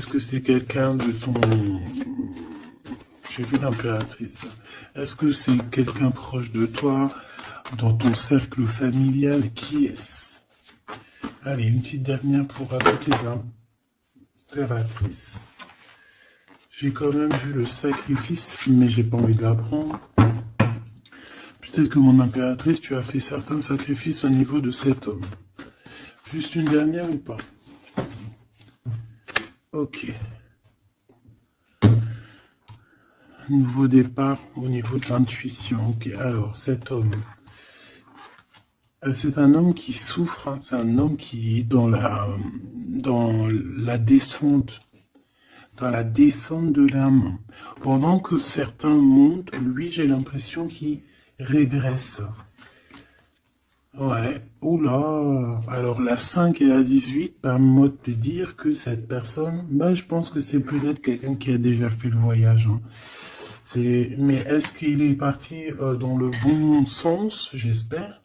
Est-ce que c'est quelqu'un de ton... J'ai vu l'impératrice. Est-ce que c'est quelqu'un proche de toi, dans ton cercle familial? Qui est-ce? Allez, une petite dernière pour appliquer l'impératrice. J'ai quand même vu le sacrifice, mais j'ai pas envie de la prendre. Peut-être que mon impératrice, tu as fait certains sacrifices au niveau de cet homme. Juste une dernière ou pas? Ok. Nouveau départ au niveau de l'intuition. Ok, alors cet homme, c'est un homme qui souffre, hein. C'est un homme qui est dans la descente, de l'âme. Pendant que certains montent, lui, j'ai l'impression qu'il régresse. Ouais, oula. Alors la 5 et la 18 permettent de te dire que cette personne, je pense que c'est peut-être quelqu'un qui a déjà fait le voyage, hein. Mais est-ce qu'il est parti dans le bon sens, j'espère?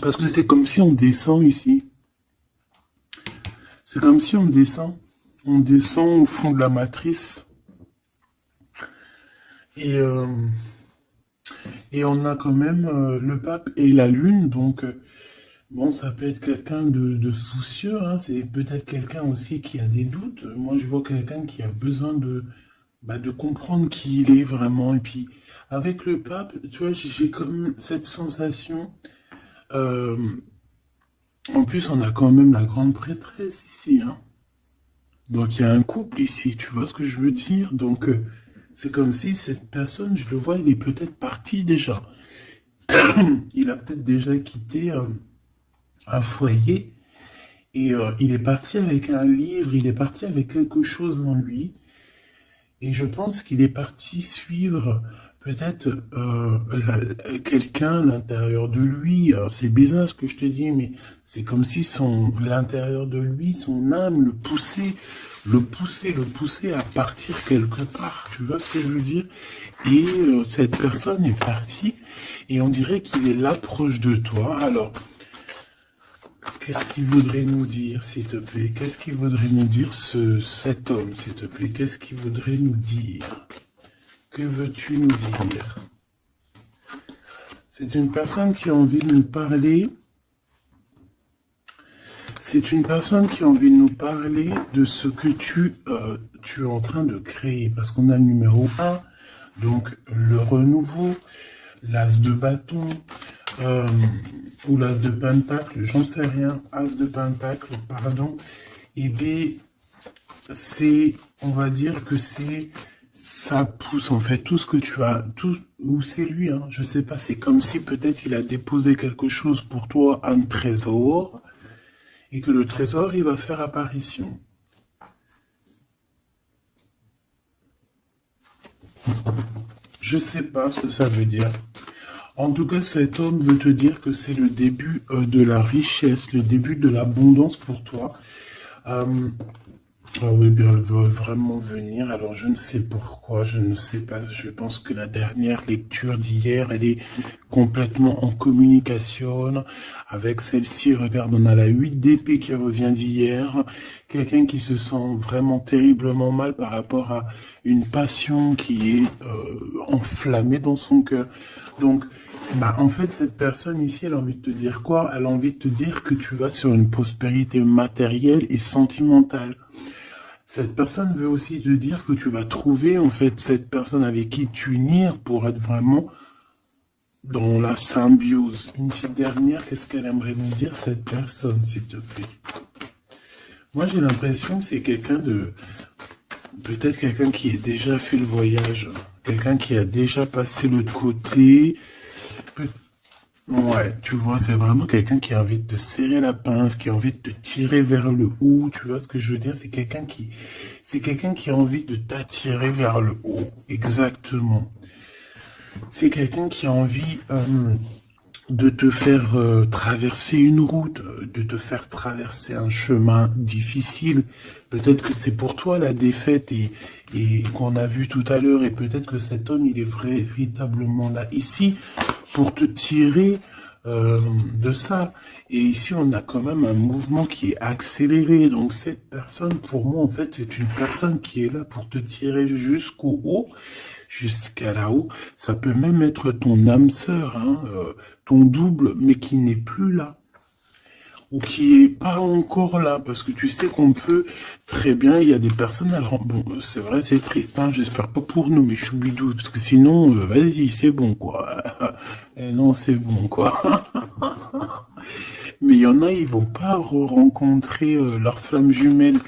Parce que c'est comme si on descend ici. C'est comme si on descend. On descend au fond de la matrice. Et on a quand même le pape et la lune. Donc, bon, ça peut être quelqu'un de soucieux, hein. C'est peut-être quelqu'un aussi qui a des doutes. Moi, je vois quelqu'un qui a besoin de comprendre qui il est vraiment. Et puis, avec le pape, tu vois, j'ai comme cette sensation. euh, En plus, on a quand même la grande prêtresse ici, hein. Donc, il y a un couple ici, tu vois ce que je veux dire? Donc, c'est comme si cette personne, je le vois, il est peut-être parti déjà. Il a peut-être déjà quitté un foyer. Et il est parti avec un livre, il est parti avec quelque chose en lui. Et je pense qu'il est parti suivre peut-être quelqu'un à l'intérieur de lui. Alors c'est bizarre ce que je te dis, mais c'est comme si l'intérieur de lui, son âme le poussait à partir quelque part. Tu vois ce que je veux dire? Et cette personne est partie et on dirait qu'il est là proche de toi. Alors, qu'est-ce qu'il voudrait nous dire, s'il te plaît? Qu'est-ce qu'il voudrait nous dire, cet homme, s'il te plaît? Qu'est-ce qu'il voudrait nous dire? Que veux-tu nous dire? C'est une personne qui a envie de nous parler. C'est une personne qui a envie de nous parler de ce que tu es en train de créer. Parce qu'on a le numéro 1, donc le renouveau, l'as de bâton, ou l'as de pentacle, j'en sais rien, as de pentacle, pardon. Et bien, on va dire que ça pousse en fait tout ce que tu as, ou c'est lui, hein, je sais pas, c'est comme si peut-être il a déposé quelque chose pour toi, un trésor, et que le trésor, il va faire apparition. Je sais pas ce que ça veut dire. En tout cas, cet homme veut te dire que c'est le début de la richesse, le début de l'abondance pour toi. Ah oui, bien, elle veut vraiment venir. Alors, je ne sais pourquoi, je ne sais pas. Je pense que la dernière lecture d'hier, elle est complètement en communication avec celle-ci. Regarde, on a la 8 d'épée qui revient d'hier. Quelqu'un qui se sent vraiment terriblement mal par rapport à une passion qui est enflammée dans son cœur. Donc, en fait, cette personne ici, elle a envie de te dire quoi? Elle a envie de te dire que tu vas sur une prospérité matérielle et sentimentale. Cette personne veut aussi te dire que tu vas trouver, en fait, cette personne avec qui t'unir pour être vraiment dans la symbiose. Une petite dernière, qu'est-ce qu'elle aimerait nous dire, cette personne, s'il te plaît? Moi, j'ai l'impression que c'est peut-être quelqu'un qui a déjà fait le voyage, quelqu'un qui a déjà passé l'autre côté. Ouais, tu vois, c'est vraiment quelqu'un qui a envie de te serrer la pince, qui a envie de te tirer vers le haut. Tu vois ce que je veux dire? C'est quelqu'un qui a envie de t'attirer vers le haut. Exactement. C'est quelqu'un qui a envie de te faire traverser une route, de te faire traverser un chemin difficile. Peut-être que c'est pour toi la défaite et qu'on a vu tout à l'heure, et peut-être que cet homme, il est véritablement là ici pour te tirer de ça. Et ici, on a quand même un mouvement qui est accéléré. Donc, cette personne, pour moi, en fait, c'est une personne qui est là pour te tirer jusqu'au haut, jusqu'à là-haut. Ça peut même être ton âme sœur, hein, ton double, mais qui n'est plus là. Ou qui est pas encore là, parce que tu sais qu'on peut très bien, il y a des personnes, alors bon, c'est vrai, c'est triste, hein, j'espère pas pour nous, mais choubidou, parce que sinon, vas-y, c'est bon, quoi. Et non, c'est bon, quoi. Mais il y en a, ils vont pas rencontrer leur flamme jumelle,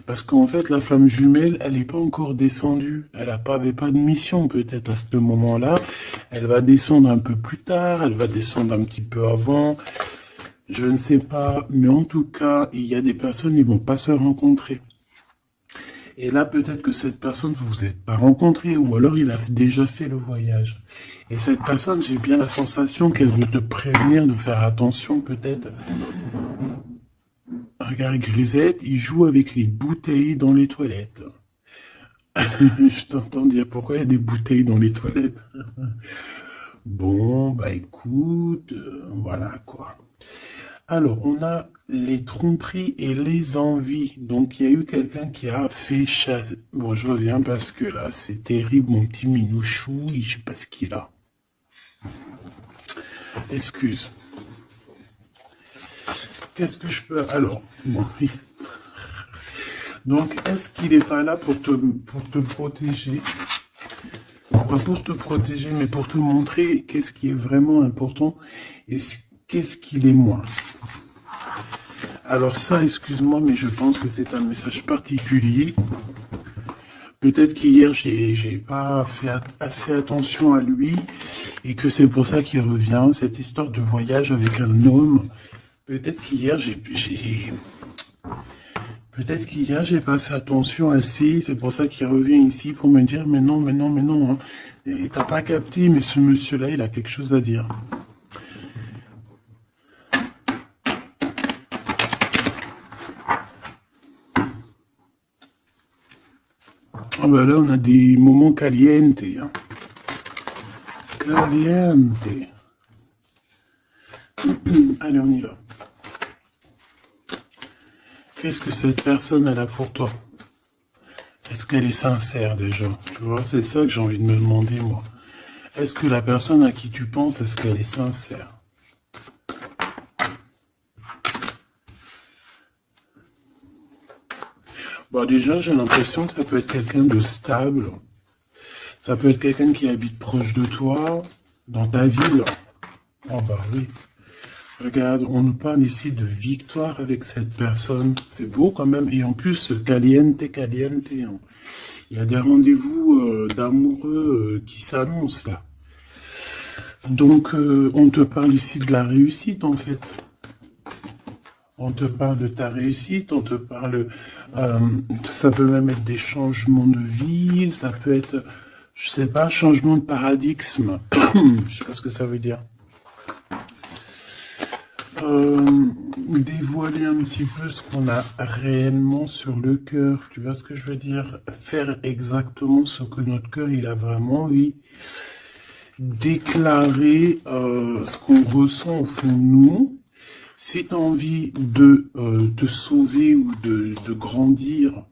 parce qu'en fait, la flamme jumelle, elle est pas encore descendue, avait pas de mission, peut-être, à ce moment-là, elle va descendre un peu plus tard, elle va descendre un petit peu avant, je ne sais pas, mais en tout cas, il y a des personnes, ils vont pas se rencontrer. Et là, peut-être que cette personne, vous vous êtes pas rencontré, ou alors il a déjà fait le voyage. Et cette personne, j'ai bien la sensation qu'elle veut te prévenir de faire attention, peut-être. Regarde, Grisette, il joue avec les bouteilles dans les toilettes. Je t'entends dire pourquoi il y a des bouteilles dans les toilettes. Bon, bah écoute, voilà quoi. Alors, on a les tromperies et les envies. Donc, il y a eu quelqu'un qui a fait chasser. Bon, je reviens parce que là, c'est terrible, mon petit minouchou. Je sais pas ce qu'il a. Excuse. Qu'est-ce que je peux... Alors, bon, oui. Donc, est-ce qu'il n'est pas là pour te protéger? Pas pour te protéger, mais pour te montrer qu'est-ce qui est vraiment important et qu'est-ce qu'il est moins. Alors ça, excuse-moi, mais je pense que c'est un message particulier. Peut-être qu'hier, j'ai pas fait assez attention à lui et que c'est pour ça qu'il revient, cette histoire de voyage avec un homme. Peut-être qu'hier, Peut-être qu'hier, j'ai pas fait attention assez, c'est pour ça qu'il revient ici pour me dire, mais non, hein. Et t'as pas capté, mais ce monsieur-là, il a quelque chose à dire. Ah ben là, on a des moments calientes. Hein. Caliente. Allez, on y va. Qu'est-ce que cette personne elle a pour toi? Est-ce qu'elle est sincère déjà? Tu vois, c'est ça que j'ai envie de me demander, moi. Est-ce que la personne à qui tu penses, est-ce qu'elle est sincère? Bon, déjà, j'ai l'impression que ça peut être quelqu'un de stable. Ça peut être quelqu'un qui habite proche de toi, dans ta ville. Oh bah oui. Regarde, on nous parle ici de victoire avec cette personne. C'est beau quand même. Et en plus, caliente. Hein. Il y a des rendez-vous d'amoureux qui s'annoncent là. Donc, on te parle ici de la réussite en fait. On te parle de ta réussite, on te parle... ça peut même être des changements de ville, ça peut être, je sais pas, changement de paradigme. Je sais pas ce que ça veut dire. Dévoiler un petit peu ce qu'on a réellement sur le cœur. Tu vois ce que je veux dire? Faire exactement ce que notre cœur, il a vraiment envie. Déclarer ce qu'on ressent au fond de nous. Si tu as envie de te sauver ou de grandir,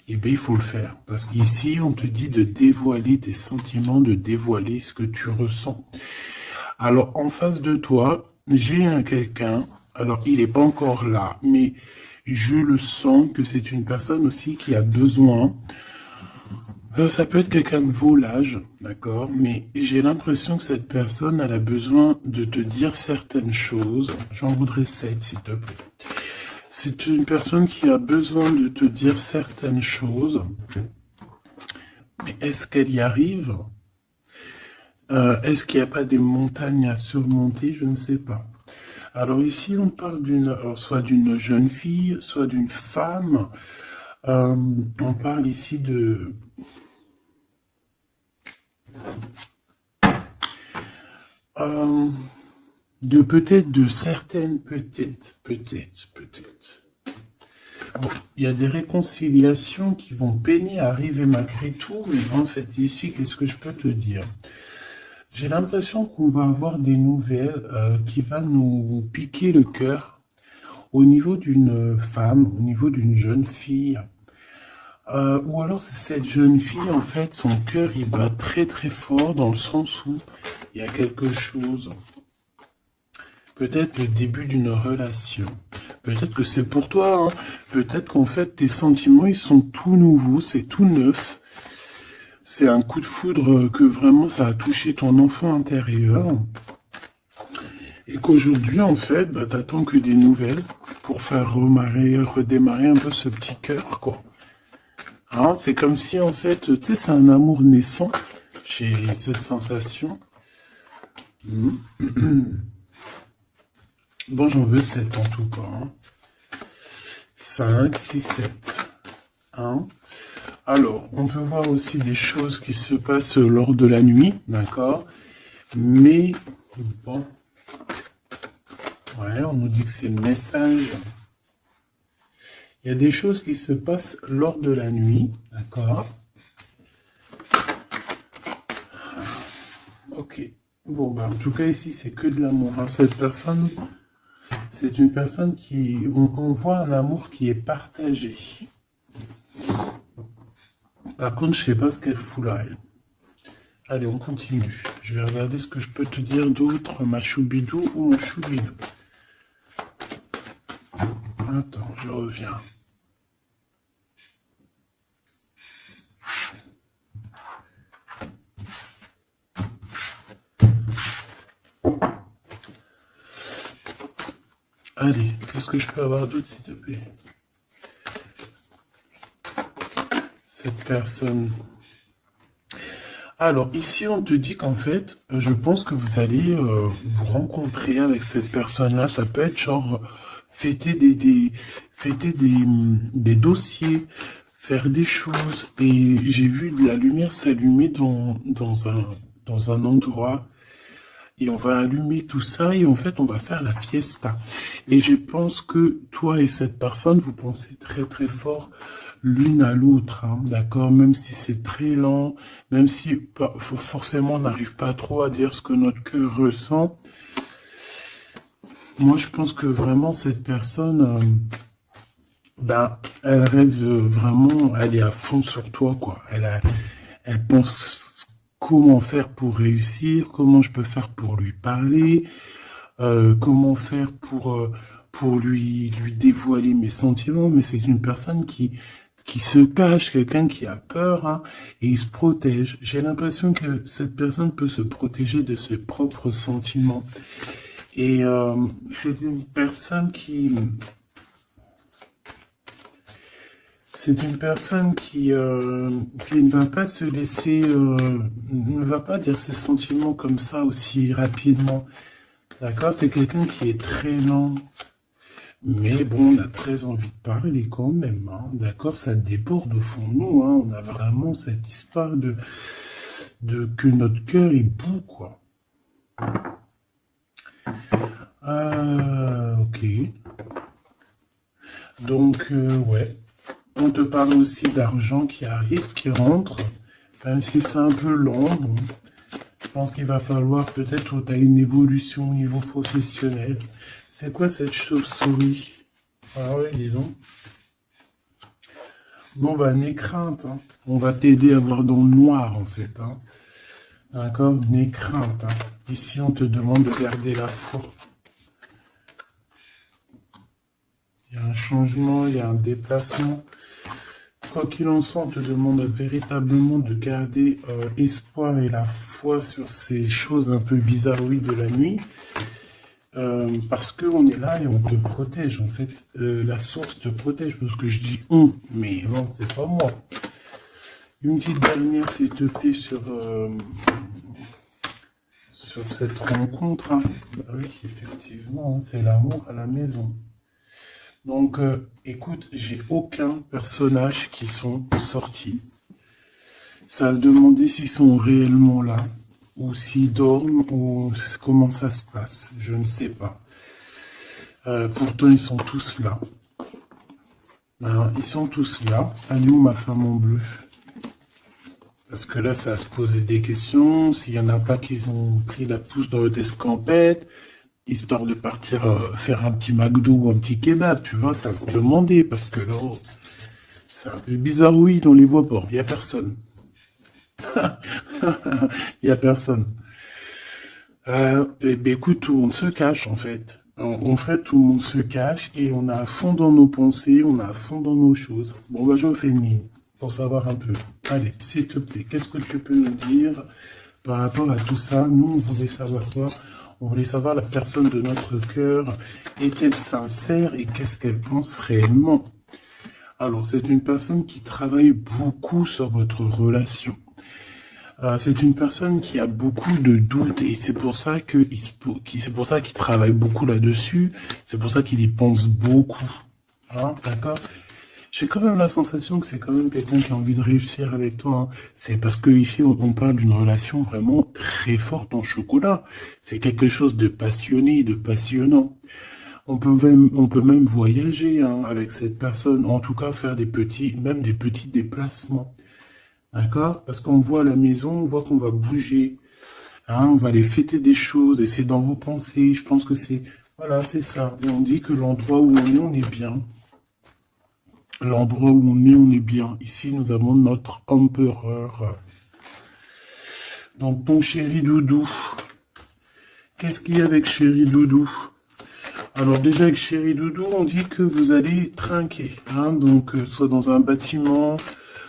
eh bien, il faut le faire. Parce qu'ici, on te dit de dévoiler tes sentiments, de dévoiler ce que tu ressens. Alors, en face de toi, j'ai quelqu'un, alors il n'est pas encore là, mais je le sens que c'est une personne aussi qui a besoin. Ça peut être quelqu'un de volage, d'accord, mais j'ai l'impression que cette personne, elle a besoin de te dire certaines choses. J'en voudrais 7, s'il te plaît. C'est une personne qui a besoin de te dire certaines choses. Mais est-ce qu'elle y arrive? Est-ce qu'il n'y a pas des montagnes à surmonter? Je ne sais pas. Alors ici, on parle soit d'une jeune fille, soit d'une femme. On parle ici de... peut-être de certaines, peut-être. Bon, il y a des réconciliations qui vont peiner à arriver malgré tout, mais en fait, ici, qu'est-ce que je peux te dire? J'ai l'impression qu'on va avoir des nouvelles qui va nous piquer le cœur au niveau d'une femme, au niveau d'une jeune fille. Ou alors c'est cette jeune fille, en fait, son cœur il bat très très fort dans le sens où il y a quelque chose. Peut-être le début d'une relation. Peut-être que c'est pour toi. Hein. Peut-être qu'en fait tes sentiments ils sont tout nouveaux, c'est tout neuf. C'est un coup de foudre que vraiment ça a touché ton enfant intérieur. Et qu'aujourd'hui, en fait, bah, t'attends que des nouvelles pour faire redémarrer un peu ce petit cœur, quoi. Hein, c'est comme si, en fait, tu sais, c'est un amour naissant. J'ai cette sensation. Bon, j'en veux 7 en tout cas. Hein. 5, 6, 7. Hein. Alors, on peut voir aussi des choses qui se passent lors de la nuit, d'accord? Mais, bon, ouais, on nous dit que c'est le message. Il y a des choses qui se passent lors de la nuit, d'accord? Ok. Bon, bah, en tout cas, ici, c'est que de l'amour. Hein. Cette personne, c'est une personne qui... On voit un amour qui est partagé. Par contre, je sais pas ce qu'elle fout là, elle. Allez, on continue. Je vais regarder ce que je peux te dire d'autre, ma choubidou ou mon choubidou. Attends, je reviens. Allez, qu'est-ce que je peux avoir d'autre, s'il te plaît? Cette personne... Alors, ici, on te dit qu'en fait, je pense que vous allez vous rencontrer avec cette personne-là. Ça peut être genre fêter des dossiers, faire des choses. Et j'ai vu de la lumière s'allumer dans un endroit. Et on va allumer tout ça et en fait, on va faire la fiesta. Et je pense que toi et cette personne, vous pensez très très fort l'une à l'autre, hein, d'accord? Même si c'est très lent, même si forcément on n'arrive pas trop à dire ce que notre cœur ressent. Moi, je pense que vraiment cette personne, ben, elle rêve vraiment, elle est à fond sur toi, quoi. Elle pense comment faire pour réussir, comment je peux faire pour lui parler, comment faire pour lui dévoiler mes sentiments, mais c'est une personne qui se cache, quelqu'un qui a peur, hein, et il se protège. J'ai l'impression que cette personne peut se protéger de ses propres sentiments. Et c'est une personne qui ne va pas se laisser, ne va pas dire ses sentiments comme ça aussi rapidement. D'accord? C'est quelqu'un qui est très lent. Mais bon, on a très envie de parler quand même. Hein. D'accord? Ça déborde au fond de nous. Hein. On a vraiment cette histoire de que notre cœur est bout, quoi. Ok. Donc, ouais. On te parle aussi d'argent qui arrive, qui rentre. Même si c'est un peu long, bon. Je pense qu'il va falloir peut-être que tu as une évolution au niveau professionnel. C'est quoi cette chauve-souris? Ah oui, dis donc. Bon, bah, n'aie crainte. Hein. On va t'aider à voir dans le noir, en fait. Hein. D'accord? N'aie crainte. Hein. Ici, on te demande de garder la foi. Il y a un changement, il y a un déplacement. Quoi qu'il en soit, on te demande véritablement de garder espoir et la foi sur ces choses un peu bizarroïdes de la nuit. Parce qu'on est là et on te protège. En fait, la source te protège. Parce que je dis on, mais non, c'est pas moi. Une petite dernière, s'il te plaît, sur cette rencontre. Hein. Bah oui, effectivement, hein, c'est l'amour à la maison. Donc, écoute, j'ai aucun personnage qui sont sortis. Ça se demandait s'ils sont réellement là, ou s'ils dorment, ou comment ça se passe. Je ne sais pas. Pourtant, ils sont tous là. Alors, ils sont tous là. Elle est où ma femme en bleu? Parce que là, ça va se poser des questions. S'il y en a pas qui ont pris la pousse dans le escampette, histoire de partir faire un petit McDo ou un petit kebab, tu vois, ça va se demander. Parce que là, c'est un peu bizarre, oui, on les voit pas. Il y a personne. Il y a personne. Eh ben, écoute, tout le monde se cache, en fait. En fait, tout le monde se cache et on a à fond dans nos pensées, on a à fond dans nos choses. Bon, bah, je fais une ligne pour savoir un peu. Allez, s'il te plaît, qu'est-ce que tu peux nous dire par rapport à tout ça? Nous, on voulait savoir quoi? On voulait savoir la personne de notre cœur. Est-elle sincère et qu'est-ce qu'elle pense réellement? Alors, c'est une personne qui travaille beaucoup sur votre relation. C'est une personne qui a beaucoup de doutes et c'est pour ça c'est pour ça qu'il travaille beaucoup là-dessus. C'est pour ça qu'il y pense beaucoup. Hein, d'accord? J'ai quand même la sensation que c'est quand même quelqu'un qui a envie de réussir avec toi. Hein. C'est parce que ici on parle d'une relation vraiment très forte en chocolat. C'est quelque chose de passionné, de passionnant. On peut même voyager hein, avec cette personne. En tout cas, faire même des petits déplacements. D'accord? Parce qu'on voit à la maison, on voit qu'on va bouger. Hein, on va aller fêter des choses et c'est dans vos pensées. Je pense que c'est... Voilà, c'est ça. Et on dit que l'endroit où on est bien. L'endroit où on est bien. Ici, nous avons notre empereur. Donc, mon chéri Doudou. Qu'est-ce qu'il y a avec chéri Doudou? Alors, déjà, avec chéri Doudou, on dit que vous allez trinquer. Hein, donc, soit dans un bâtiment...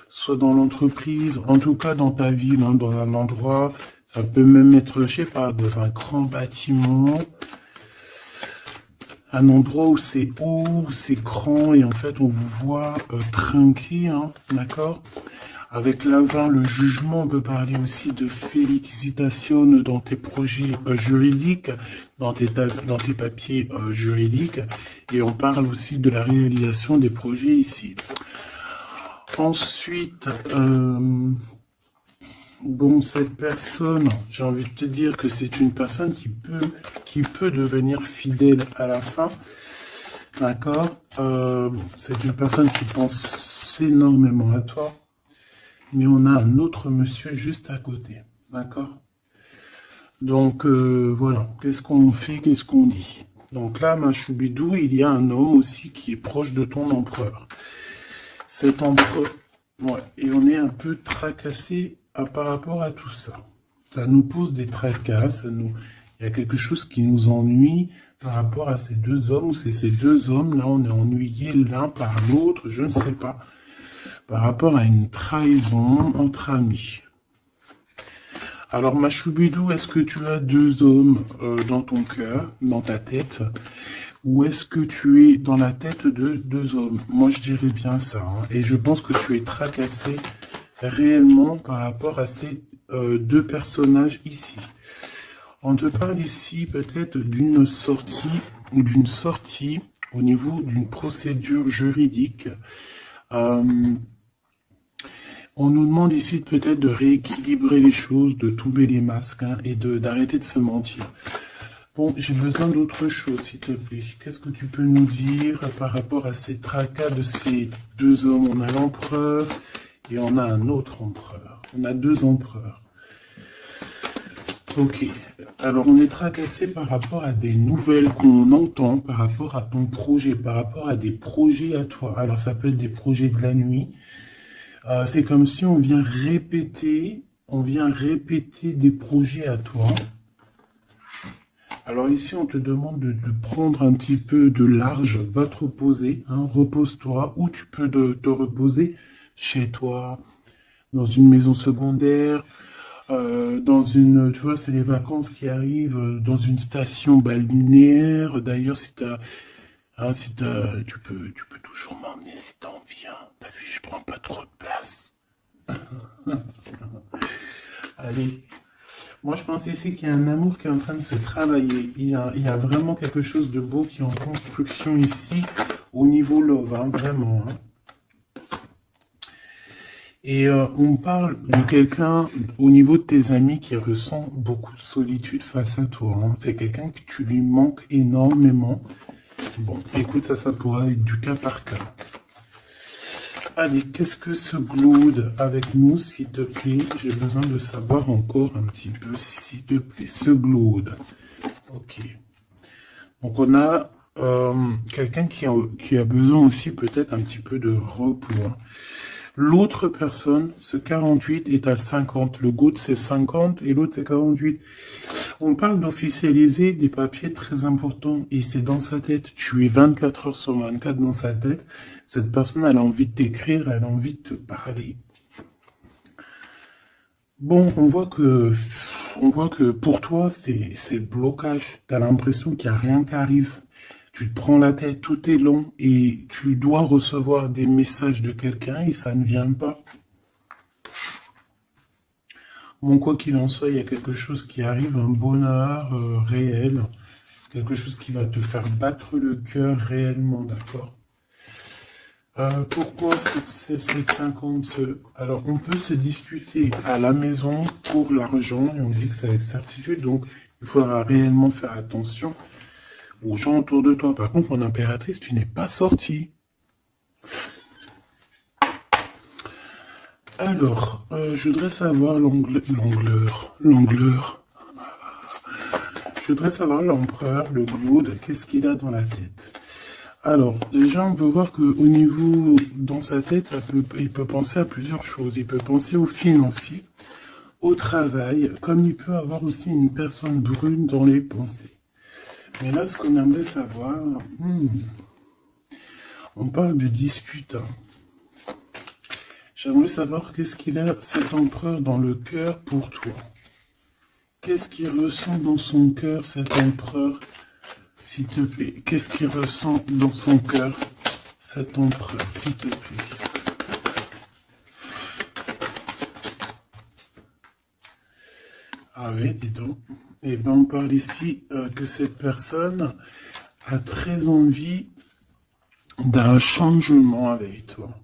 soit dans l'entreprise, en tout cas dans ta ville, hein, dans un endroit, ça peut même être, je sais pas, dans un grand bâtiment, un endroit où c'est haut, c'est grand, et en fait on vous voit trinquer, hein, d'accord? Avec l'avant, le jugement, on peut parler aussi de félicitations dans tes projets juridiques, dans tes papiers juridiques, et on parle aussi de la réalisation des projets ici. Ensuite, bon, cette personne, j'ai envie de te dire que c'est une personne qui peut devenir fidèle à la fin, d'accord? C'est une personne qui pense énormément à toi, mais on a un autre monsieur juste à côté, d'accord? Donc, voilà, qu'est-ce qu'on fait, qu'est-ce qu'on dit? Donc là, ma choubidou, il y a un homme aussi qui est proche de ton empereur. Cet empereur, ouais, et on est un peu tracassé par rapport à tout ça. Ça nous pose des tracas, il y a quelque chose qui nous ennuie par rapport à ces deux hommes, ou c'est ces deux hommes, là on est ennuyés l'un par l'autre, je ne sais pas, par rapport à une trahison entre amis. Alors ma choubidou, est-ce que tu as deux hommes dans ton cœur, dans ta tête? Ou est-ce que tu es dans la tête de deux hommes? Moi, je dirais bien ça. Hein. Et je pense que tu es tracassé réellement par rapport à ces deux personnages ici. On te parle ici peut-être d'une sortie ou d'une sortie au niveau d'une procédure juridique. On nous demande ici peut-être de rééquilibrer les choses, de tomber les masques hein, et d'arrêter de se mentir. Bon, j'ai besoin d'autre chose, s'il te plaît. Qu'est-ce que tu peux nous dire par rapport à ces tracas de ces deux hommes? On a l'empereur et on a un autre empereur. On a deux empereurs. Ok. Alors, on est tracassé par rapport à des nouvelles qu'on entend, par rapport à ton projet, par rapport à des projets à toi. Alors, ça peut être des projets de la nuit. C'est comme si on vient répéter des projets à toi. Alors ici, on te demande de prendre un petit peu de large, va te reposer, hein, repose-toi, ou tu peux te reposer chez toi, dans une maison secondaire, dans une, tu vois, c'est les vacances qui arrivent, dans une station balnéaire. D'ailleurs, tu peux toujours m'emmener si t'en viens. T'as vu, je prends pas trop de place. Allez. Moi, je pense ici qu'il y a un amour qui est en train de se travailler. Il y a vraiment quelque chose de beau qui est en construction ici, au niveau love, hein, vraiment. Hein. Et on parle de quelqu'un au niveau de tes amis qui ressent beaucoup de solitude face à toi. Hein. C'est quelqu'un que tu lui manques énormément. Bon, écoute, ça pourra être du cas par cas. Allez, qu'est-ce que ce gloude avec nous, s'il te plaît? J'ai besoin de savoir encore un petit peu, s'il te plaît, ce gloude. Ok. Donc on a quelqu'un qui a besoin aussi peut-être un petit peu de repos. Hein. L'autre personne, ce 48 est à 50. Le goutte c'est 50 et l'autre c'est 48. On parle d'officialiser des papiers très importants et c'est dans sa tête. Tu es 24 heures sur 24 dans sa tête. Cette personne, elle a envie de t'écrire, elle a envie de te parler. Bon, on voit que pour toi, c'est le blocage. Tu as l'impression qu'il n'y a rien qui arrive. Tu te prends la tête, tout est long et tu dois recevoir des messages de quelqu'un et ça ne vient pas. Bon, quoi qu'il en soit, il y a quelque chose qui arrive, un bonheur réel, quelque chose qui va te faire battre le cœur réellement, d'accord? Pourquoi c'est 50? Alors, on peut se disputer à la maison pour l'argent et on dit que c'est avec certitude, donc il faudra réellement faire attention aux gens autour de toi. Par contre, mon impératrice, tu n'es pas sortie. Alors, je voudrais savoir l'angleur. Je voudrais savoir l'empereur, le gloude, qu'est-ce qu'il a dans la tête. Alors, déjà, on peut voir qu'au niveau, dans sa tête, il peut penser à plusieurs choses. Il peut penser au financier, au travail, comme il peut avoir aussi une personne brune dans les pensées. Mais là, ce qu'on aimerait savoir, on parle de dispute. Hein. J'aimerais savoir qu'est-ce qu'il a, cet empereur, dans le cœur pour toi. Qu'est-ce qu'il ressent dans son cœur, cet empereur, s'il te plaît? Qu'est-ce qu'il ressent dans son cœur, cet empereur, s'il te plaît? Ah oui, dis donc. Eh bien, on parle ici que cette personne a très envie d'un changement avec toi.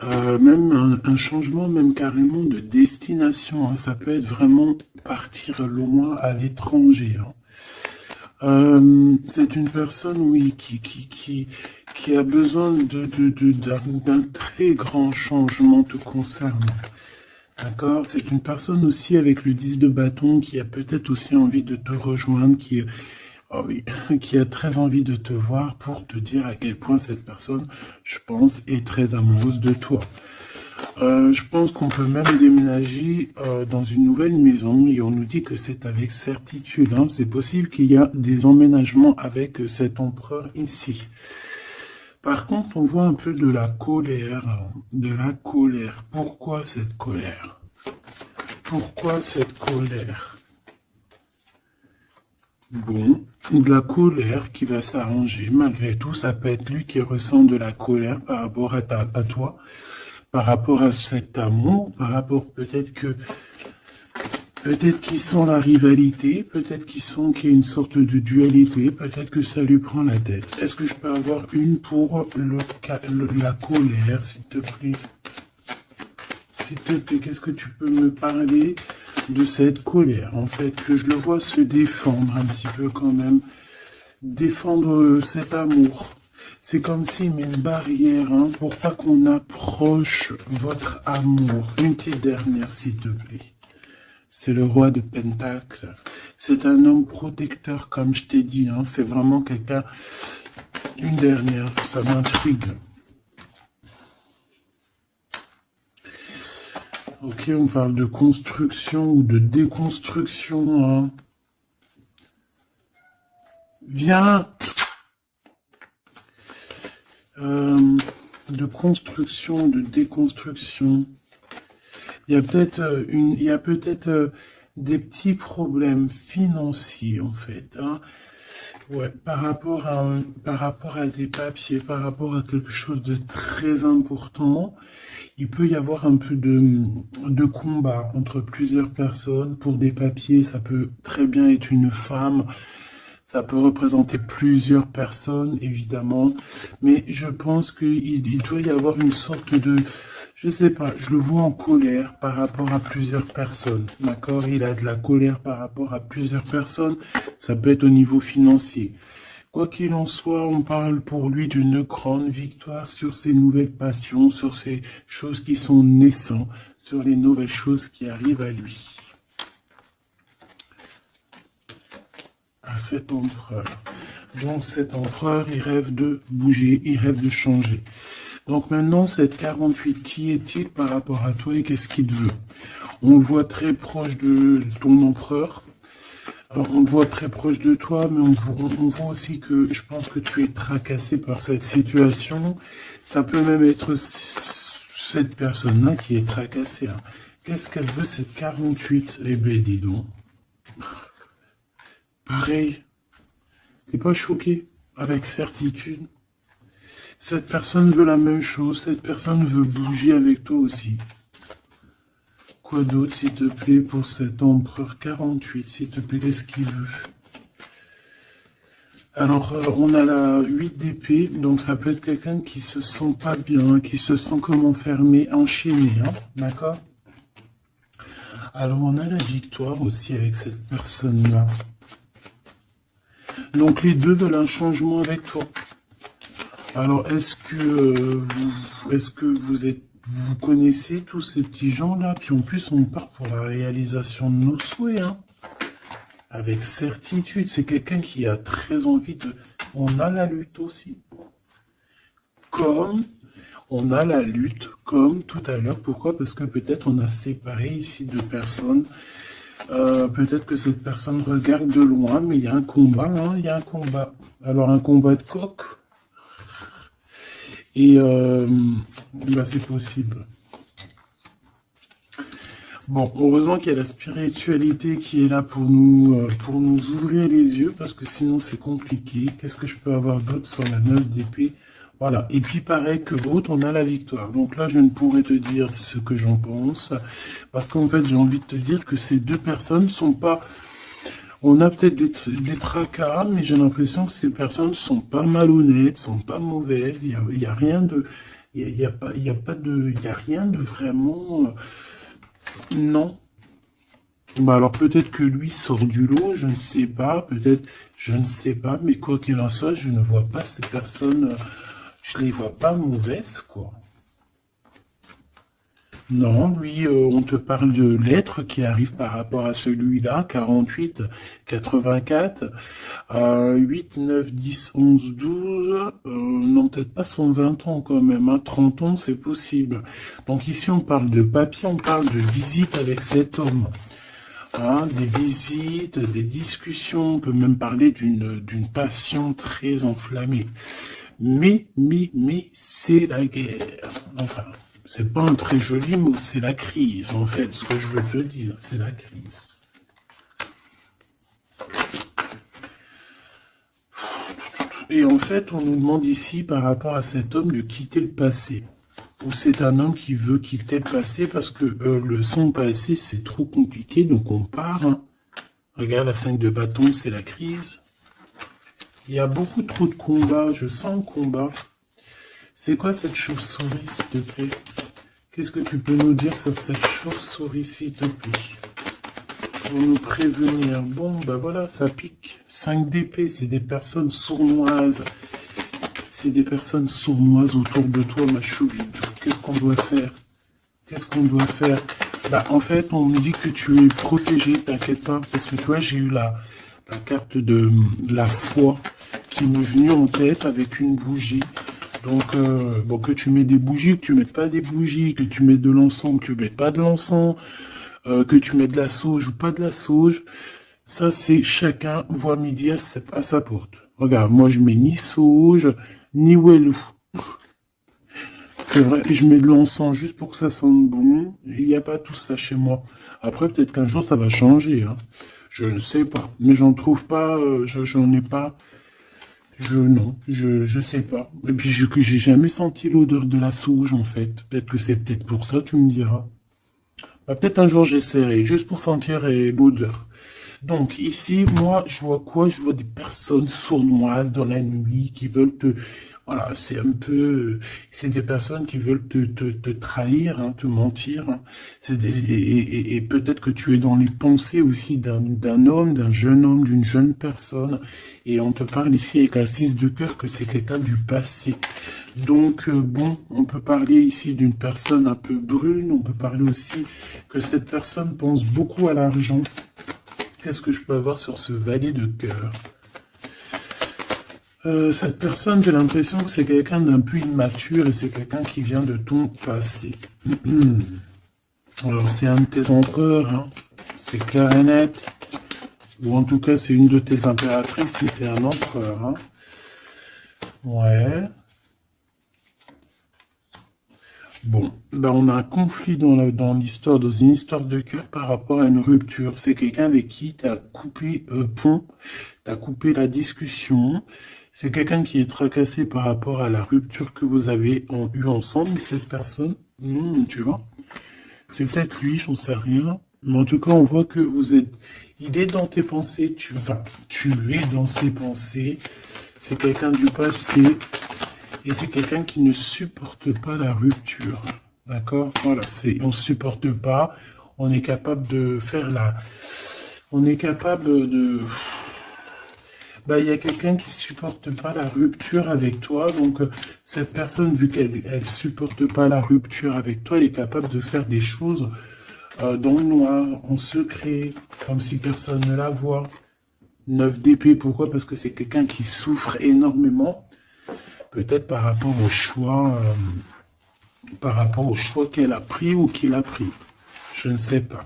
Même un changement, même carrément de destination. Hein. Ça peut être vraiment partir loin à l'étranger. Hein. C'est une personne, oui, qui a besoin d'un très grand changement te concernant. D'accord? C'est une personne aussi avec le 10 de bâton qui a peut-être aussi envie de te rejoindre, oh oui, qui a très envie de te voir pour te dire à quel point cette personne, je pense, est très amoureuse de toi. Je pense qu'on peut même déménager dans une nouvelle maison et on nous dit que c'est avec certitude. Hein. C'est possible qu'il y a des emménagements avec cet empereur ici. Par contre, on voit un peu de la colère. De la colère. Pourquoi cette colère? Pourquoi cette colère? Bon, de la colère qui va s'arranger. Malgré tout, ça peut être lui qui ressent de la colère par rapport à toi, par rapport à cet amour, par rapport peut-être qu'ils sent la rivalité, peut-être qu'il y a une sorte de dualité, peut-être que ça lui prend la tête. Est-ce que je peux avoir une pour la colère, s'il te plaît? S'il te plaît, qu'est-ce que tu peux me parler de cette colère, en fait, que je le vois se défendre un petit peu quand même, défendre cet amour. C'est comme s'il met une barrière hein, pour pas qu'on approche votre amour. Une petite dernière, s'il te plaît. C'est le roi de Pentacle. C'est un homme protecteur, comme je t'ai dit. Hein. C'est vraiment quelqu'un... Une dernière, ça m'intrigue. Ok, on parle de construction ou de déconstruction. Hein. Viens. De construction, de déconstruction. Il y a peut-être des petits problèmes financiers en fait. Hein. Ouais, par rapport à des papiers, par rapport à quelque chose de très important, il peut y avoir un peu de combat entre plusieurs personnes pour des papiers. Ça peut très bien être une femme. Ça peut représenter plusieurs personnes, évidemment, mais je pense qu'il doit y avoir une sorte de, je sais pas, je le vois en colère par rapport à plusieurs personnes, d'accord? Il a de la colère par rapport à plusieurs personnes, ça peut être au niveau financier. Quoi qu'il en soit, on parle pour lui d'une grande victoire sur ses nouvelles passions, sur ces choses qui sont naissantes, sur les nouvelles choses qui arrivent à lui. À cet empereur. Donc cet empereur, il rêve de bouger, il rêve de changer. Donc maintenant, cette 48, qui est-il par rapport à toi et qu'est-ce qu'il te veut? On le voit très proche de ton empereur. Alors, on le voit très proche de toi, mais on voit aussi que je pense que tu es tracassé par cette situation. Ça peut même être cette personne-là qui est tracassée. Hein. Qu'est-ce qu'elle veut, cette 48? Eh ben, dis donc. Pareil. T'es pas choqué? Avec certitude. Cette personne veut la même chose. Cette personne veut bouger avec toi aussi. Quoi d'autre, s'il te plaît, pour cet empereur 48, s'il te plaît, qu'est-ce qu'il veut? Alors, on a la 8 d'épée, donc ça peut être quelqu'un qui se sent pas bien, qui se sent comme enfermé, enchaîné, hein, d'accord? Alors, on a la victoire aussi avec cette personne-là. Donc, les deux veulent un changement avec toi. Alors, est-ce que vous connaissez tous ces petits gens-là, puis en plus on part pour la réalisation de nos souhaits, hein. Avec certitude, c'est quelqu'un qui a très envie de... On a la lutte aussi. Comme on a la lutte, comme tout à l'heure. Pourquoi? Parce que peut-être on a séparé ici deux personnes. Peut-être que cette personne regarde de loin, mais il y a un combat, hein, il y a un combat. Alors un combat de coq. Et bah, c'est possible. Bon, heureusement qu'il y a la spiritualité qui est là pour nous ouvrir les yeux, parce que sinon c'est compliqué. Qu'est-ce que je peux avoir d'autre sur la 9 d'épée? Voilà. Et puis pareil que l'autre, on a la victoire. Donc là, je ne pourrais te dire ce que j'en pense, parce qu'en fait, j'ai envie de te dire que ces deux personnes sont pas... On a peut-être des tracas, mais j'ai l'impression que ces personnes sont pas malhonnêtes, sont pas mauvaises. Il y a rien de, il y a rien de vraiment, non. Bah alors peut-être que lui sort du lot, je ne sais pas, peut-être, je ne sais pas, mais quoi qu'il en soit, je ne vois pas ces personnes, je les vois pas mauvaises, quoi. Non, lui, on te parle de l'être qui arrive par rapport à celui-là, 48, 84, 8, 9, 10, 11, 12, non, peut-être pas 120 ans quand même, hein, 30 ans, c'est possible. Donc ici, on parle de papier, on parle de visite avec cet homme. Hein, des visites, des discussions, on peut même parler d'une passion très enflammée. Mais, c'est la guerre. Enfin... C'est pas un très joli mot, c'est la crise, en fait, ce que je veux te dire, c'est la crise. Et en fait, on nous demande ici, par rapport à cet homme, de quitter le passé. Ou c'est un homme qui veut quitter le passé parce que son passé, c'est trop compliqué, donc on part. Hein. Regarde, la 5 de bâton, c'est la crise. Il y a beaucoup trop de combats, je sens le combat. C'est quoi cette chauve-souris, s'il te plaît? Qu'est-ce que tu peux nous dire sur cette chauve-souris, s'il te plaît? Pour nous prévenir. Bon, ben voilà, ça pique. 5 d'épée, c'est des personnes sournoises. C'est des personnes sournoises autour de toi, ma choubine. Qu'est-ce qu'on doit faire? Qu'est-ce qu'on doit faire? Bah, en fait, on me dit que tu es protégé, t'inquiète pas. Parce que tu vois, j'ai eu la carte de la foi qui m'est venue en tête avec une bougie. Donc, bon, que tu mets des bougies, que tu mettes pas des bougies, que tu mets de l'encens, que tu mets pas de l'encens, que tu mets de la sauge ou pas de la sauge, ça c'est chacun voit midi à sa porte. Regarde, moi je mets ni sauge, ni wellou. C'est vrai, je mets de l'encens juste pour que ça sente bon. Il n'y a pas tout ça chez moi. Après, peut-être qu'un jour ça va changer. Hein. Je ne sais pas, mais j'en trouve pas, j'en ai pas... Non, je sais pas. Et puis, j'ai jamais senti l'odeur de la sauge, en fait. Peut-être que c'est peut-être pour ça, tu me diras. Bah, peut-être un jour, j'essaierai, juste pour sentir l'odeur. Donc, ici, moi, je vois quoi? Je vois des personnes sournoises dans la nuit qui veulent te... Voilà, c'est un peu, c'est des personnes qui veulent te trahir, hein, te mentir. Hein. Et peut-être que tu es dans les pensées aussi d'un homme, d'un jeune homme, d'une jeune personne. Et on te parle ici avec la 6 de cœur que c'est quelqu'un du passé. Donc, bon, on peut parler ici d'une personne un peu brune. On peut parler aussi que cette personne pense beaucoup à l'argent. Qu'est-ce que je peux avoir sur ce valet de cœur? Cette personne, j'ai l'impression que c'est quelqu'un d'un peu immature et c'est quelqu'un qui vient de ton passé. Alors, c'est un de tes empereurs, hein. C'est clair et net. Ou en tout cas, c'est une de tes impératrices, c'était un empereur. Hein. Ouais. Bon, ben on a un conflit dans l'histoire, dans une histoire de cœur par rapport à une rupture. C'est quelqu'un avec qui tu as coupé pont, tu as coupé la discussion. C'est quelqu'un qui est tracassé par rapport à la rupture que vous avez eue ensemble. Mais cette personne, tu vois, c'est peut-être lui, j'en sais rien. Mais en tout cas, on voit que vous êtes... Il est dans tes pensées, tu es dans ses pensées. C'est quelqu'un du passé. Et c'est quelqu'un qui ne supporte pas la rupture. D'accord? Voilà, on ne supporte pas. On est capable de faire on est capable de... Bah, il y a quelqu'un qui supporte pas la rupture avec toi. Donc, cette personne, vu qu'elle supporte pas la rupture avec toi, elle est capable de faire des choses dans le noir, en secret, comme si personne ne la voit. 9 d'épée, pourquoi? Parce que c'est quelqu'un qui souffre énormément. Peut-être par rapport au choix qu'elle a pris ou qu'il a pris. Je ne sais pas.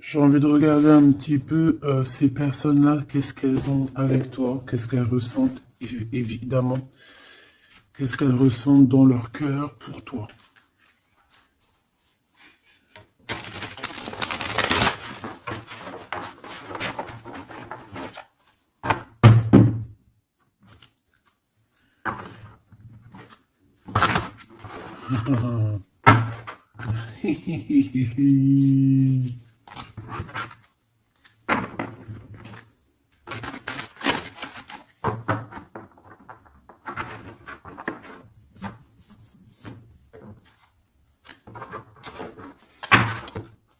J'ai envie de regarder un petit peu ces personnes-là, qu'est-ce qu'elles ont avec toi, qu'est-ce qu'elles ressentent, évidemment. Qu'est-ce qu'elles ressentent dans leur cœur pour toi.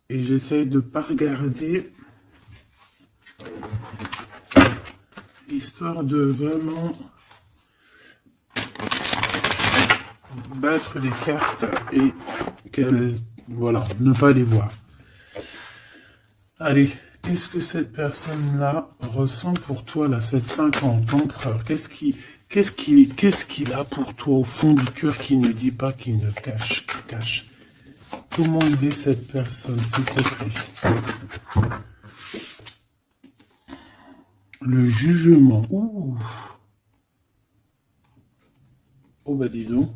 Et j'essaye de ne pas regarder, histoire de vraiment battre les cartes et voilà, ne pas les voir. Allez, qu'est-ce que cette personne-là ressent pour toi, là, cette 50 empereur? Qu'est-ce qu'il a pour toi au fond du cœur qui ne dit pas, qui ne cache? Comment il est cette personne, s'il te plaît? Le jugement. Ouh. Oh bah dis donc.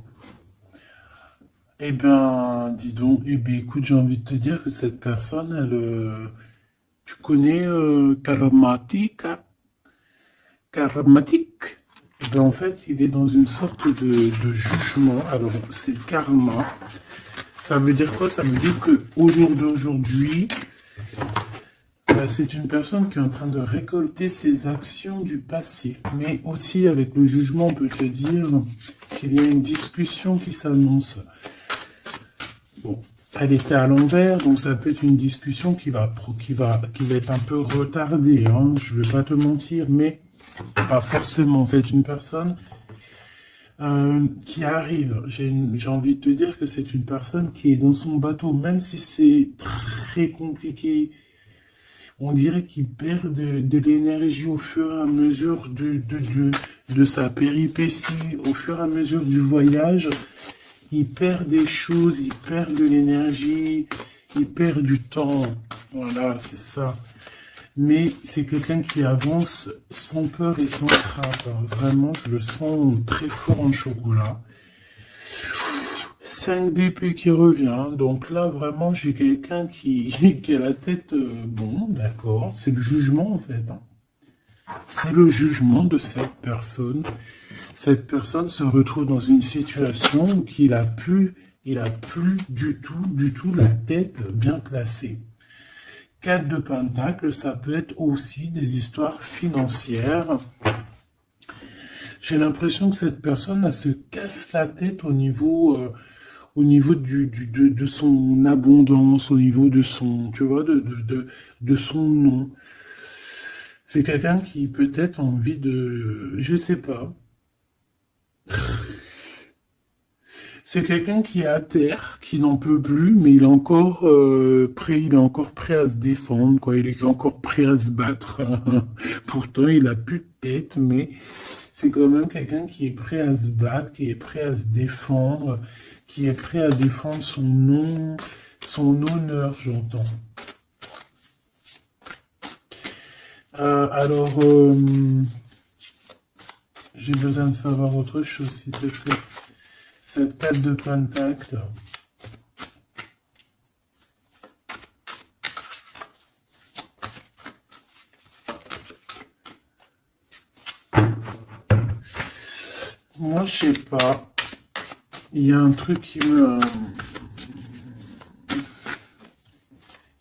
Eh ben, dis donc. Eh ben, écoute, j'ai envie de te dire que cette personne, tu connais Karmatique? Karmatique. Eh ben, en fait, il est dans une sorte de jugement. Alors, c'est le karma. Ça veut dire quoi? Ça veut dire qu'au jour d'aujourd'hui, c'est une personne qui est en train de récolter ses actions du passé. Mais aussi, avec le jugement, on peut te dire qu'il y a une discussion qui s'annonce. Bon, elle était à l'envers, donc ça peut être une discussion qui va être un peu retardée. Hein. Je ne vais pas te mentir, mais pas forcément. C'est une personne qui arrive. J'ai envie de te dire que c'est une personne qui est dans son bateau, même si c'est très compliqué. On dirait qu'il perd de l'énergie au fur et à mesure de sa péripétie, au fur et à mesure du voyage. Il perd des choses, il perd de l'énergie, il perd du temps. Voilà, c'est ça. Mais c'est quelqu'un qui avance sans peur et sans crainte. Vraiment, je le sens très fort en chocolat. 5 d'épée qui revient. Donc là, vraiment, j'ai quelqu'un qui a la tête... bon, d'accord. C'est le jugement, en fait. Hein. c'est le jugement de cette personne. Cette personne se retrouve dans une situation où il a plus du tout la tête bien placée. 4 de Pentacle, ça peut être aussi des histoires financières. J'ai l'impression que cette personne, elle se casse la tête au niveau de son abondance, au niveau de son, tu vois, de son nom. C'est quelqu'un qui peut-être a envie de, je sais pas. C'est quelqu'un qui est à terre, qui n'en peut plus, mais il est encore prêt à se défendre, quoi. Il est encore prêt à se battre. Pourtant, il a plus de tête, mais c'est quand même quelqu'un qui est prêt à se battre, qui est prêt à se défendre, qui est prêt à défendre son nom, son honneur, j'entends. Alors, j'ai besoin de savoir autre chose, s'il te plaît. Cette 4 de Pentacle. Moi, je sais pas. Il y a un truc qui me...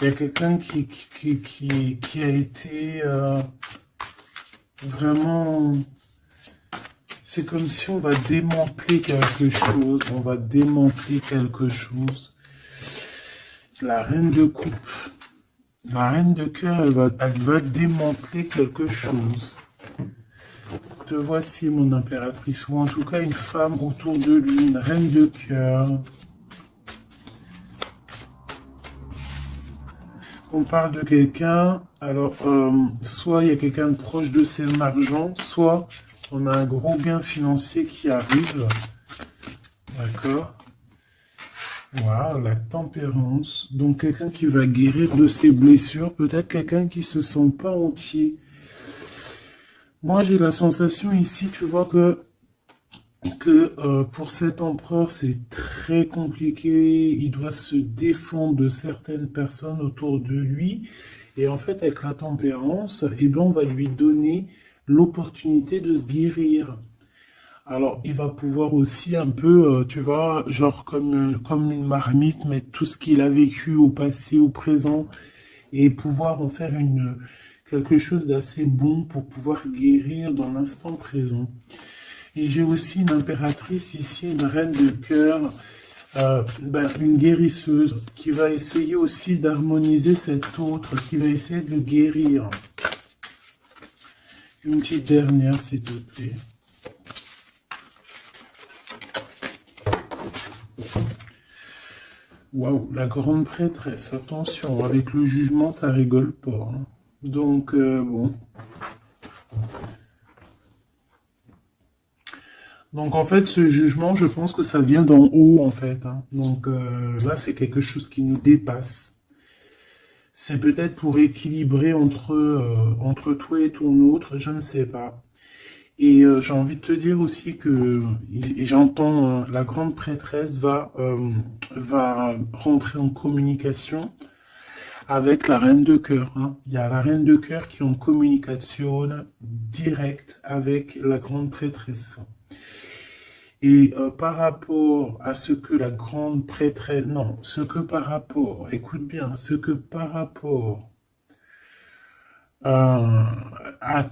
Il y a quelqu'un qui a été vraiment... C'est comme si on va démanteler quelque chose. On va démanteler quelque chose. La reine de coupe. La reine de cœur, elle va démanteler quelque chose. Te voici, mon impératrice. Ou en tout cas, une femme autour de lui. Une reine de cœur. On parle de quelqu'un, alors soit il y a quelqu'un de proche de son argent, soit on a un gros gain financier qui arrive. D'accord. Waouh, la tempérance. Donc quelqu'un qui va guérir de ses blessures, peut-être quelqu'un qui se sent pas entier. Moi j'ai la sensation ici, tu vois que pour cet empereur, c'est très compliqué. Il doit se défendre de certaines personnes autour de lui. Et en fait, avec la tempérance, eh ben, on va lui donner l'opportunité de se guérir. Alors, il va pouvoir aussi un peu, tu vois, genre comme une marmite, mettre tout ce qu'il a vécu au passé, au présent, et pouvoir en faire quelque chose d'assez bon pour pouvoir guérir dans l'instant présent. Et j'ai aussi une impératrice ici, une reine de cœur, une guérisseuse, qui va essayer aussi d'harmoniser cet autre, qui va essayer de le guérir. Une petite dernière, s'il te plaît. Waouh, la grande prêtresse, attention, avec le jugement, ça rigole pas. Hein. Donc, bon. Donc en fait, ce jugement, je pense que ça vient d'en haut, en fait. Hein. Donc là, c'est quelque chose qui nous dépasse. C'est peut-être pour équilibrer entre toi et ton autre, je ne sais pas. Et j'ai envie de te dire aussi que j'entends la grande prêtresse va rentrer en communication avec la reine de cœur. Hein. Il y a la reine de cœur qui est en communication directe avec la grande prêtresse. Et par rapport à ce que la grande prêtresse... Non, ce que par rapport... Écoute bien, ce que par rapport à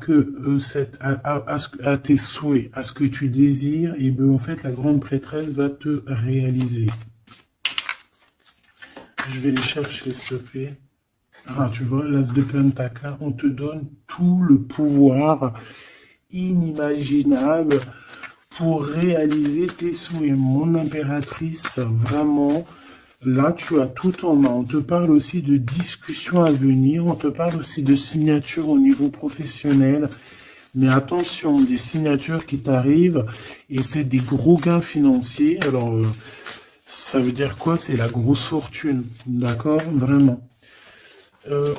tes souhaits, à ce que tu désires, et bien en fait la grande prêtresse va te réaliser. Je vais les chercher, s'il te plaît. Ah, tu vois, l'as de Pentacle, on te donne tout le pouvoir inimaginable pour réaliser tes souhaits. Mon impératrice, vraiment, là, tu as tout en main. On te parle aussi de discussions à venir, on te parle aussi de signatures au niveau professionnel. Mais attention, des signatures qui t'arrivent, et c'est des gros gains financiers. Alors, ça veut dire quoi? C'est la grosse fortune, d'accord? Vraiment.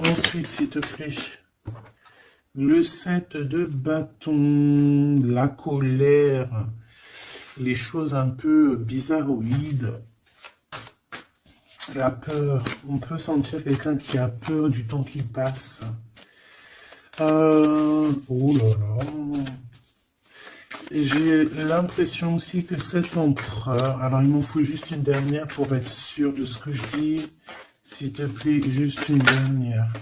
Ensuite, s'il te plaît, le 7 de bâton, la colère, les choses un peu bizarroïdes, la peur. On peut sentir quelqu'un qui a peur du temps qui passe. Oh là là. J'ai l'impression aussi que cet empereur... Alors, il m'en faut juste une dernière pour être sûr de ce que je dis. S'il te plaît, juste une dernière.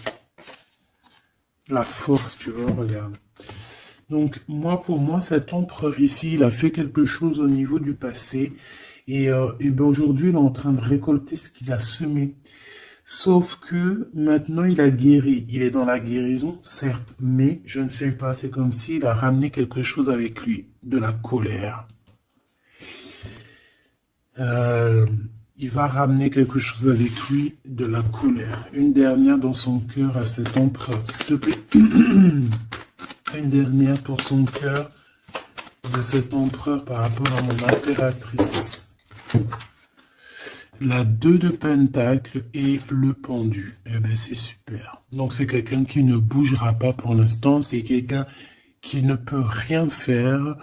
La force, tu vois, regarde. Donc, pour moi, cet empereur ici, il a fait quelque chose au niveau du passé. Et ben aujourd'hui, il est en train de récolter ce qu'il a semé. Sauf que maintenant, il a guéri. Il est dans la guérison, certes, mais je ne sais pas, c'est comme s'il a ramené quelque chose avec lui, de la colère. Il va ramener quelque chose avec lui, de la colère. Une dernière dans son cœur à cet empereur, s'il te plaît. Une dernière pour son cœur de cet empereur par rapport à mon impératrice. La 2 de pentacle et le pendu. Eh ben, c'est super. Donc, c'est quelqu'un qui ne bougera pas pour l'instant. C'est quelqu'un qui ne peut rien faire.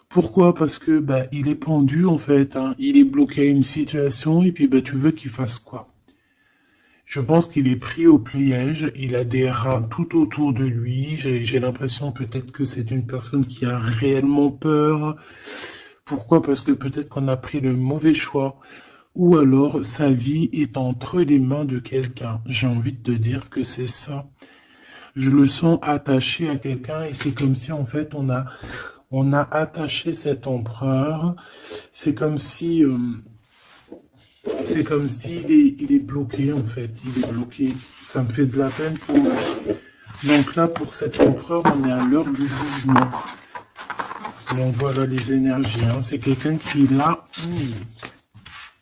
Pourquoi? Parce que, ben, il est pendu, en fait. Hein. Il est bloqué à une situation et puis, ben, tu veux qu'il fasse quoi? Je pense qu'il est pris au piège. Il a des rats tout autour de lui. J'ai l'impression peut-être que c'est une personne qui a réellement peur. Pourquoi? Parce que peut-être qu'on a pris le mauvais choix. Ou alors, sa vie est entre les mains de quelqu'un. J'ai envie de te dire que c'est ça. Je le sens attaché à quelqu'un et c'est comme si, en fait, on a attaché cet empereur. C'est comme si il est bloqué, en fait. Il est bloqué. Ça me fait de la peine pour lui. Donc là, pour cet empereur, on est à l'heure du jugement. Donc voilà les énergies. Hein. C'est quelqu'un qui l'a...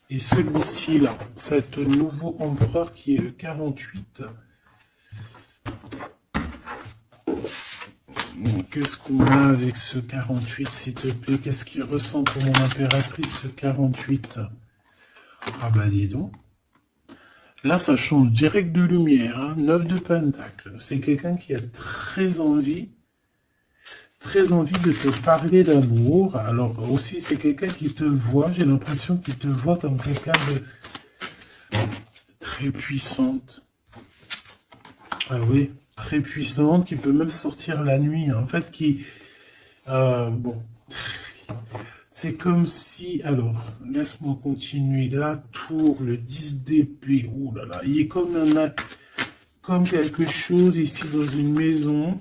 Et celui-ci, là, cet nouveau empereur qui est le 48. Qu'est-ce qu'on a avec ce 48, s'il te plaît? Qu'est-ce qu'il ressent pour mon impératrice, ce 48? Ah bah dis donc. Là, ça change direct de lumière. Hein. 9 de pentacle. C'est quelqu'un qui a très envie de te parler d'amour. Alors aussi, c'est quelqu'un qui te voit, j'ai l'impression qu'il te voit comme quelqu'un de très puissante. Ah oui, très puissante, qui peut même sortir la nuit. En fait, bon, c'est comme si... Alors, laisse-moi continuer. La tour, le 10 d'épée. Ouh là là, il est comme quelque chose ici dans une maison.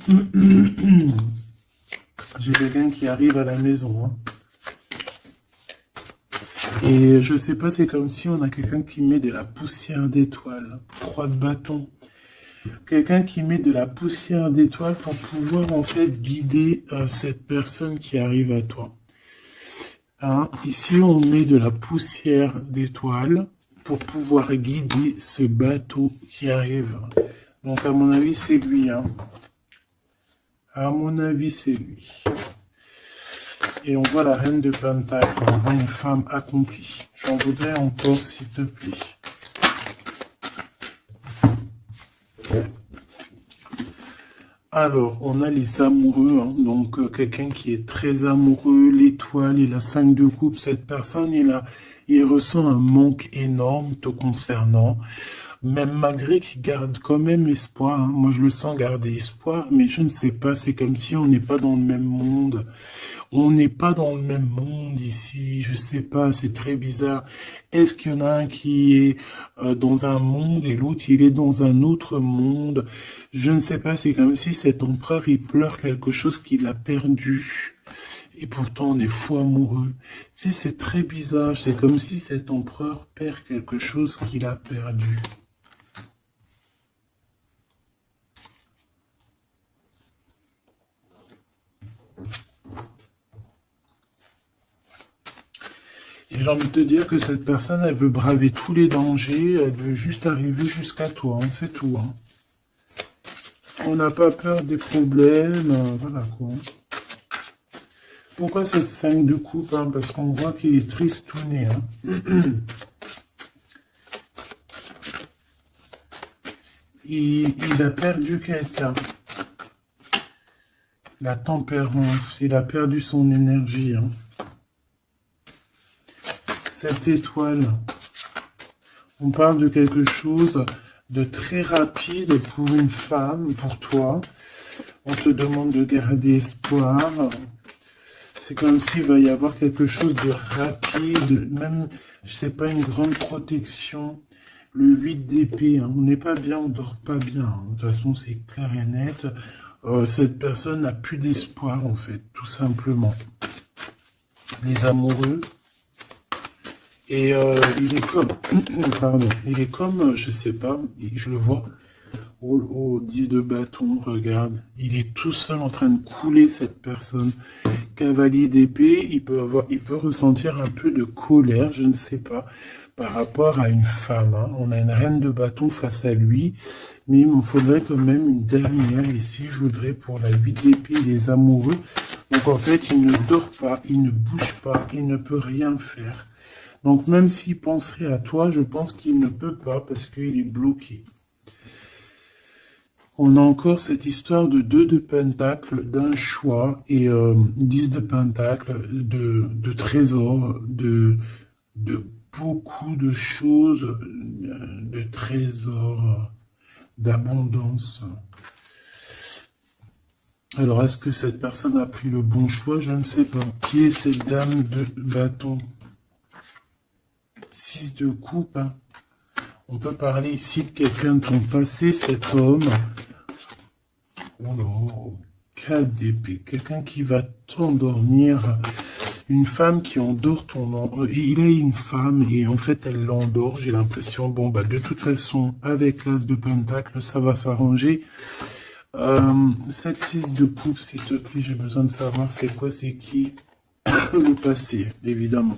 J'ai quelqu'un qui arrive à la maison. Hein. Et je sais pas, c'est comme si on a quelqu'un qui met de la poussière d'étoiles. 3 de bâton. Quelqu'un qui met de la poussière d'étoiles pour pouvoir en fait guider cette personne qui arrive à toi. Hein? Ici, on met de la poussière d'étoiles pour pouvoir guider ce bateau qui arrive. Donc, à mon avis, c'est lui. Hein. À mon avis, c'est lui. Et on voit la reine de Pentacle. On voit une femme accomplie. J'en voudrais encore, s'il te plaît. Alors, on a les amoureux. Hein. Donc, quelqu'un qui est très amoureux. L'étoile et la 5 de coupe. Cette personne, il ressent un manque énorme te concernant. Même malgré qu'il garde quand même espoir, hein. Moi je le sens garder espoir, mais je ne sais pas, c'est comme si on n'est pas dans le même monde. On n'est pas dans le même monde ici, je sais pas, c'est très bizarre. Est-ce qu'il y en a un qui est dans un monde et l'autre il est dans un autre monde? Je ne sais pas, c'est comme si cet empereur il pleure quelque chose qu'il a perdu. Et pourtant on est fou amoureux. C'est très bizarre, c'est comme si cet empereur perd quelque chose qu'il a perdu. Et j'ai envie de te dire que cette personne, elle veut braver tous les dangers, elle veut juste arriver jusqu'à toi, hein, c'est tout. Hein. On n'a pas peur des problèmes, voilà quoi. Pourquoi cette 5 de coupe? Hein? Parce qu'on voit qu'il est tristouné. Hein. Il a perdu quelqu'un. La tempérance, il a perdu son énergie. Hein. Cette étoile, on parle de quelque chose de très rapide pour une femme, pour toi. On te demande de garder espoir. C'est comme s'il va y avoir quelque chose de rapide, même, je sais pas, une grande protection. Le 8 d'épée, hein, on n'est pas bien, on dort pas bien, hein. De toute façon, c'est clair et net. Cette personne n'a plus d'espoir, en fait, tout simplement. Les amoureux. Et il est comme, pardon, il est comme, je sais pas, je le vois, au 10 de bâton, regarde, il est tout seul en train de couler cette personne. Cavalier d'épée, il peut ressentir un peu de colère, je ne sais pas, par rapport à une femme, hein. On a une reine de bâton face à lui, mais il m'en faudrait quand même une dernière ici, je voudrais pour la 8 d'épée, les amoureux. Donc en fait, il ne dort pas, il ne bouge pas, il ne peut rien faire. Donc même s'il penserait à toi, je pense qu'il ne peut pas parce qu'il est bloqué. On a encore cette histoire de 2 de pentacle, d'un choix, et 10 de pentacle, de trésors, de beaucoup de choses, de trésors, d'abondance. Alors, est-ce que cette personne a pris le bon choix? Je ne sais pas. Qui est cette dame de bâton? 6 de coupe, hein. On peut parler ici de quelqu'un de ton passé, cet homme. Oh non, 4 d'épée, quelqu'un qui va t'endormir, une femme qui endort il a une femme et en fait elle l'endort, j'ai l'impression, bon bah de toute façon avec l'as de pentacle ça va s'arranger. Cette 6 de coupe, s'il te plaît, j'ai besoin de savoir c'est quoi, c'est qui, le passé, évidemment.